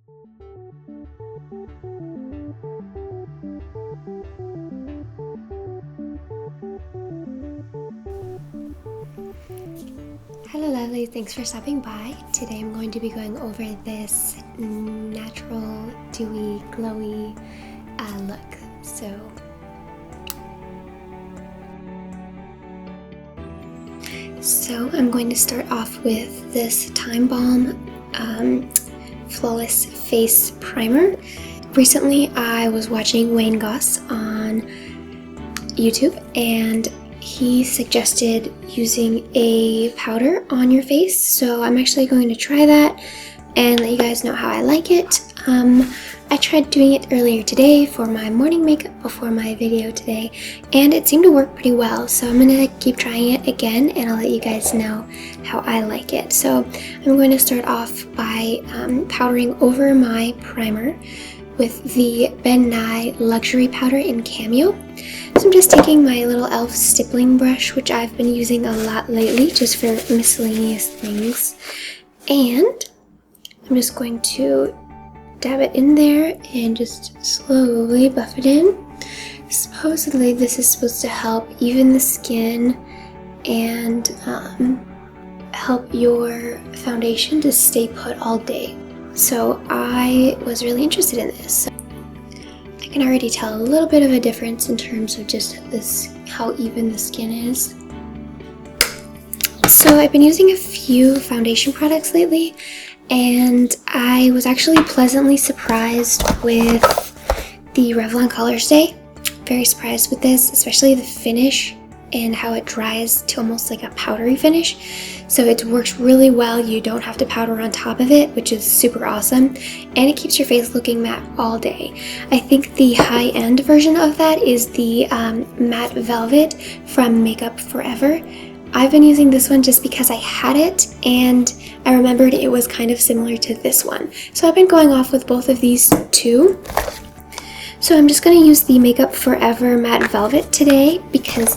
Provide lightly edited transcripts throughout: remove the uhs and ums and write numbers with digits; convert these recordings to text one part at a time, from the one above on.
Hello lovelies, thanks for stopping by. Today I'm going to be going over this natural, dewy, glowy look. So I'm going to start off with this Time Balm Flawless Face Primer. Recently I was watching Wayne Goss on YouTube and he suggested using a powder on your face, so I'm actually going to try that and let you guys know how I like it. I tried doing it earlier today for my morning makeup before my video today, and it seemed to work pretty well, so I'm gonna keep trying it again and I'll let you guys know how I like it. So I'm going to start off by powdering over my primer with the Nye Luxury Powder in Cameo. So I'm just taking my little e.l.f. stippling brush, which I've been using a lot lately just for miscellaneous things, and I'm just going to dab it in there and just slowly buff it in. Supposedly this is supposed to help even the skin and help your foundation to stay put all day. So I was really interested in this. I can already tell a little bit of a difference in terms of just this, how even the skin is. So I've been using a few foundation products lately, and I was actually pleasantly surprised with the Revlon Color Stay. Very surprised with this, especially the finish and how it dries to almost like a powdery finish. So it works really well. You don't have to powder on top of it, which is super awesome, and it keeps your face looking matte all day. I think the high-end version of that is the Matte Velvet from Makeup Forever. I've been using this one just because I had it and I remembered it was kind of similar to this one. So I've been going off with both of these two. So I'm just going to use the Makeup Forever Matte Velvet today because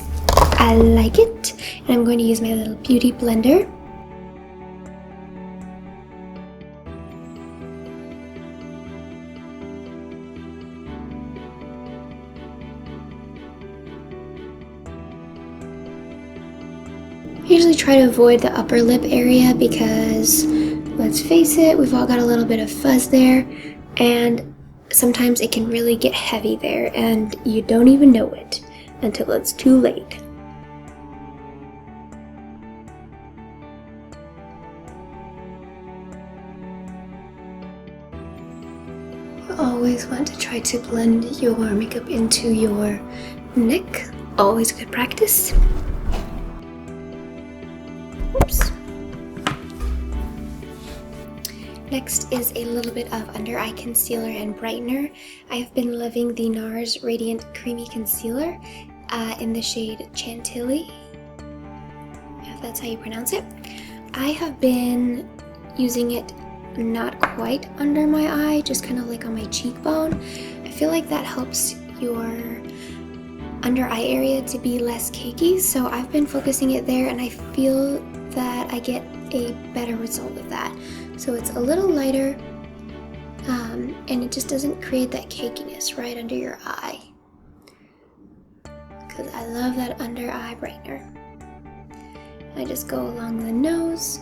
I like it, and I'm going to use my little beauty blender. I usually try to avoid the upper lip area because, let's face it, we've all got a little bit of fuzz there, and sometimes it can really get heavy there and you don't even know it until it's too late. Always want to try to blend your makeup into your neck. Always good practice. Oops. Next is a little bit of under eye concealer and brightener. I have been loving the NARS Radiant Creamy Concealer in the shade Chantilly, if that's how you pronounce it. I have been using it not quite under my eye, just kind of like on my cheekbone. I feel like that helps your under eye area to be less cakey, so I've been focusing it there and I feel that I get a better result with that. So it's a little lighter and it just doesn't create that cakiness right under your eye, because I love that under eye brightener. I just go along the nose,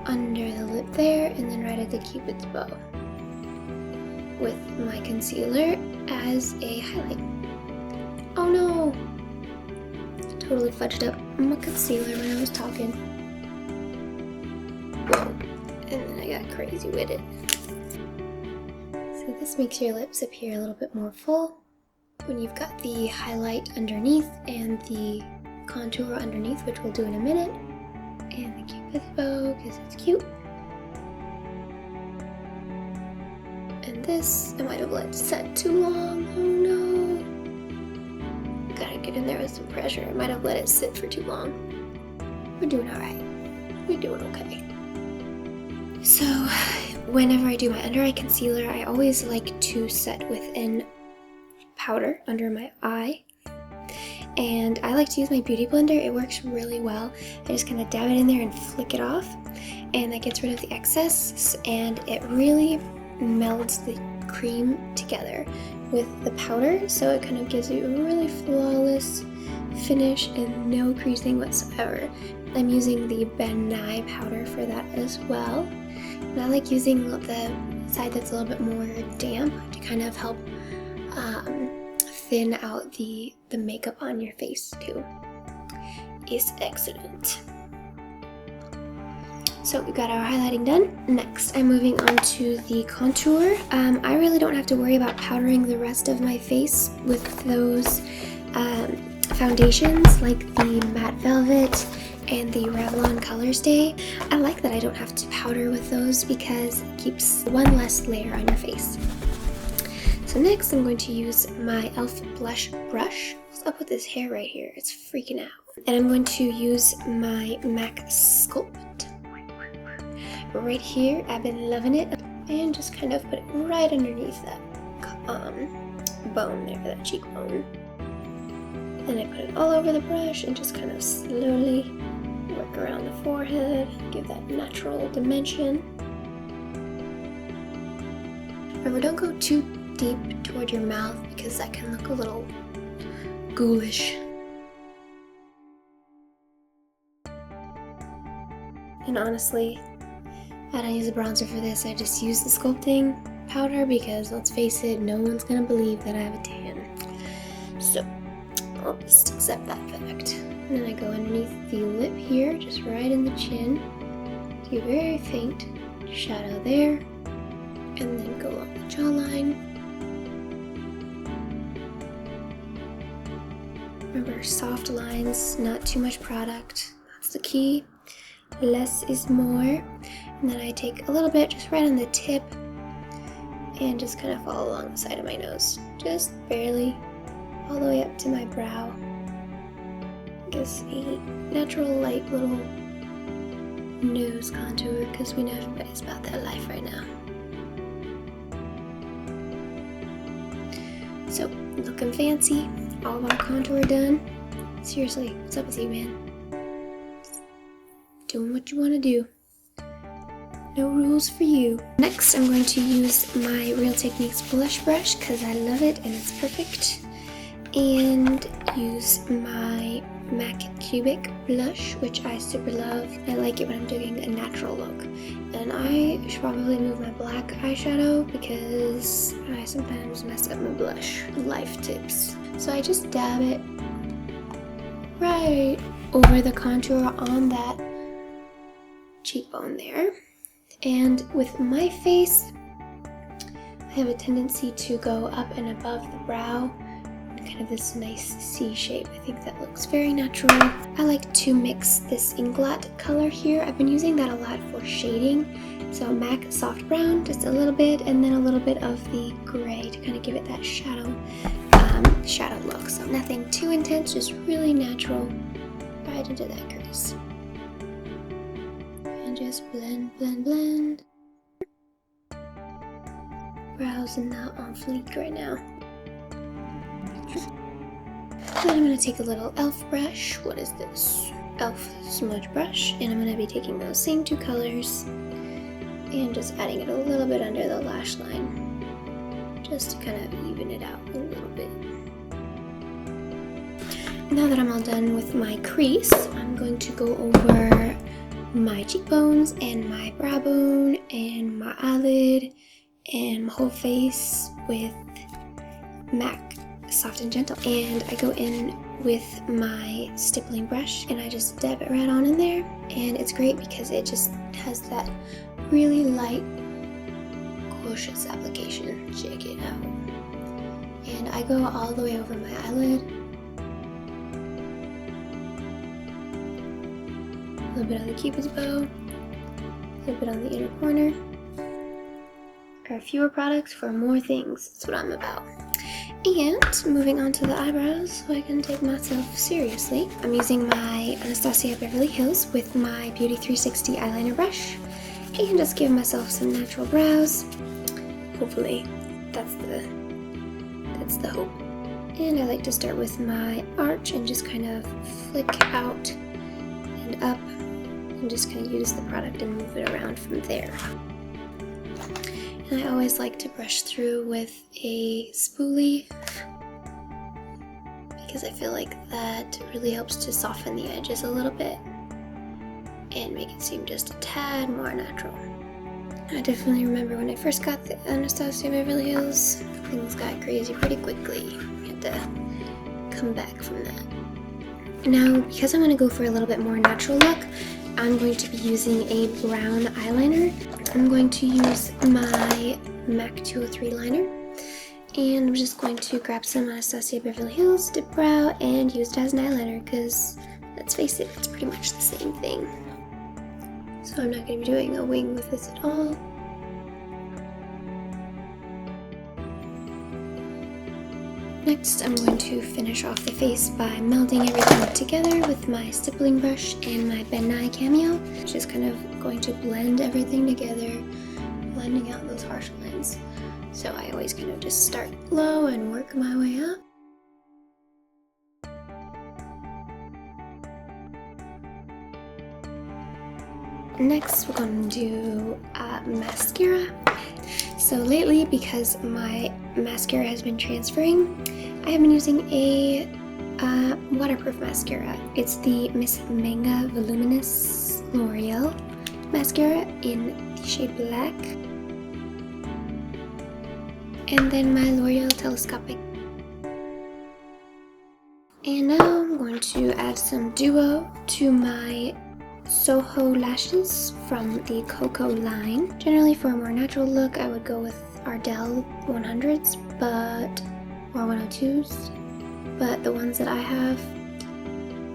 under the lip there, and then right at the cupid's bow with my concealer as a highlight. Oh no! Totally fudged up my concealer when I was talking. Whoa. And then I got crazy with it. So this makes your lips appear a little bit more full when you've got the highlight underneath and the contour underneath, which we'll do in a minute. And the cupid's bow, because it's cute. And this, I might have let it set too long. Oh no. Gotta get in there with some pressure. I might have let it sit for too long. We're doing alright. We're doing okay. So, whenever I do my under eye concealer, I always like to set with an powder under my eye. And I like to use my beauty blender. It works really well. I just kind of dab it in there and flick it off. and that gets rid of the excess, and it really melds the cream together with the powder, so it kind of gives you a really flawless finish and no creasing whatsoever. I'm using the Nye powder for that as well. And I like using the side that's a little bit more damp to kind of help thin out the makeup on your face too. It's excellent. So we've got our highlighting done. Next, I'm moving on to the contour. I really don't have to worry about powdering the rest of my face with those foundations like the Matte Velvet and the Revlon Color Stay. I like that I don't have to powder with those because it keeps one less layer on your face. So next, I'm going to use my e.l.f. blush brush. What's up with this hair right here? It's freaking out. And I'm going to use my MAC Sculpt right here. I've been loving it, and just kind of put it right underneath that bone there, that cheekbone. And I put it all over the brush and just kind of slowly work around the forehead, give that natural dimension. Remember, don't go too deep toward your mouth because that can look a little ghoulish. And honestly, I don't use a bronzer for this. I just use the Sculpting powder because, let's face it, no one's gonna believe that I have a tan. So I'll just accept that fact. And then I go underneath the lip here, just right in the chin. Do a very faint shadow there. And then go along the jawline. Remember, soft lines, not too much product. That's the key. Less is more. And then I take a little bit just right on the tip and just kind of follow along the side of my nose. Just barely, all the way up to my brow. Gives a natural light little nose contour because we know everybody's about their life right now. So, looking fancy, all of our contour done. Seriously, what's up with you, man? Just doing what you want to do. No rules for you. Next, I'm going to use my Real Techniques blush brush because I love it and it's perfect. And use my MAC Cubic blush, which I super love. I like it when I'm doing a natural look. And I should probably move my black eyeshadow because I sometimes mess up my blush. Life tips. So I just dab it right over the contour on that cheekbone there. And with my face, I have a tendency to go up and above the brow, kind of this nice C shape. I think that looks very natural. I like to mix this Inglot color here. I've been using that a lot for shading. So MAC Soft Brown, just a little bit, and then a little bit of the gray to kind of give it that shadow look. So nothing too intense, just really natural right into that crease. And just blend, blend, blend. Brows are not on fleek right now. Then I'm going to take a little e.l.f. brush. What is this? e.l.f. Smudge Brush. And I'm going to be taking those same two colors and just adding it a little bit under the lash line, just to kind of even it out a little bit. Now that I'm all done with my crease, I'm going to go over my cheekbones and my brow bone and my eyelid and my whole face with MAC Soft and Gentle. And I go in with my stippling brush and I just dab it right on in there. And it's great because it just has that really light, gorgeous application. Check it out. And I go all the way over my eyelid. A little bit on the Cupid's bow, a little bit on the inner corner. There are fewer products for more things. That's what I'm about. And moving on to the eyebrows so I can take myself seriously. I'm using my Anastasia Beverly Hills with my Beauty 360 eyeliner brush and just give myself some natural brows. Hopefully, that's the hope. And I like to start with my arch and just kind of flick out and up and just kind of use the product and move it around from there. And I always like to brush through with a spoolie because I feel like that really helps to soften the edges a little bit and make it seem just a tad more natural. I definitely remember when I first got the Anastasia Beverly Hills, things got crazy pretty quickly. I had to come back from that. Now, because I'm going to go for a little bit more natural look, I'm going to be using a brown eyeliner. I'm going to use my MAC 203 liner, and I'm just going to grab some Anastasia Beverly Hills Dip Brow and use it as an eyeliner because, let's face it, it's pretty much the same thing. So I'm not going to be doing a wing with this at all. Next, I'm going to finish off the face by melding everything together with my stippling brush and my Nye Cameo. Just kind of going to blend everything together, blending out those harsh lines. So I always kind of just start low and work my way up. Next, we're going to do mascara. So lately, because my mascara has been transferring, I have been using a waterproof mascara. It's the Miss Manga Voluminous L'Oreal mascara in the shade Black. And then my L'Oreal Telescopic. And now I'm going to add some Duo to my Soho lashes from the Cocoa line. Generally, for a more natural look, I would go with Ardell 100s, or 102s, but the ones that I have,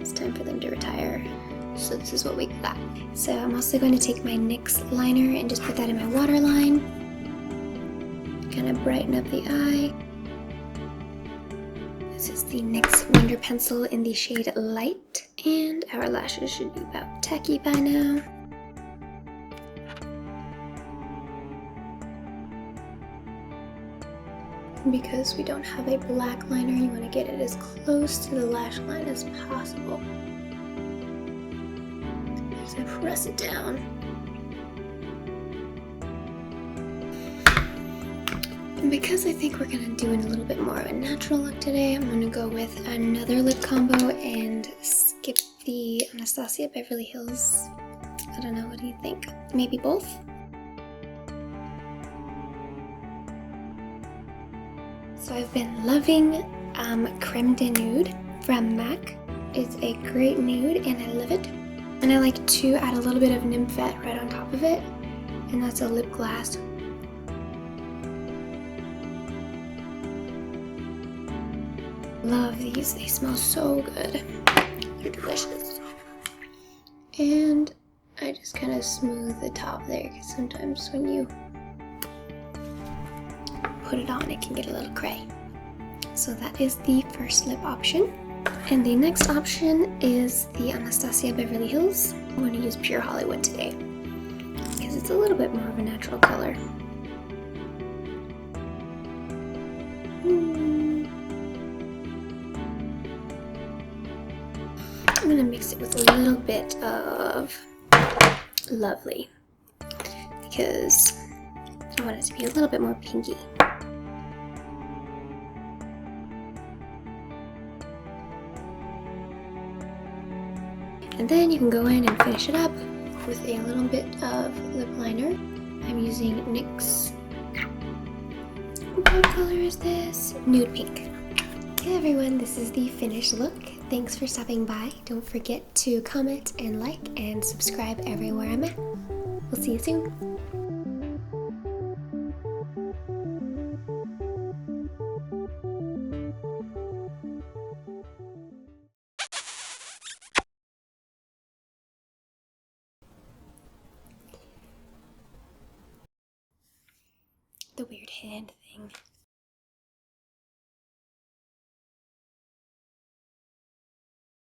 it's time for them to retire. So this is what we got. So I'm also going to take my NYX liner and just put that in my waterline, kind of brighten up the eye. This is the NYX Wonder Pencil in the shade Light, and our lashes should be about tacky by now. Because we don't have a black liner, you want to get it as close to the lash line as possible. Just press it down. And because I think we're going to do a little bit more of a natural look today, I'm going to go with another lip combo and skip the Anastasia Beverly Hills. I don't know, what do you think? Maybe both? So I've been loving Creme de Nude from MAC. It's a great nude and I love it. And I like to add a little bit of Nymphet right on top of it, and that's a lip gloss. Love these, they smell so good. They're delicious. And I just kind of smooth the top there, because sometimes when you put it on, it can get a little cray. So that is the first lip option. And the next option is the Anastasia Beverly Hills. I'm going to use Pure Hollywood today, because it's a little bit more of a natural color. I'm going to mix it with a little bit of Lovely, because I want it to be a little bit more pinky. And then you can go in and finish it up with a little bit of lip liner. I'm using NYX. What color is this? Nude pink. Hey everyone, this is the finished look. Thanks for stopping by. Don't forget to comment and like and subscribe everywhere I'm at. We'll see you soon. The weird hand thing.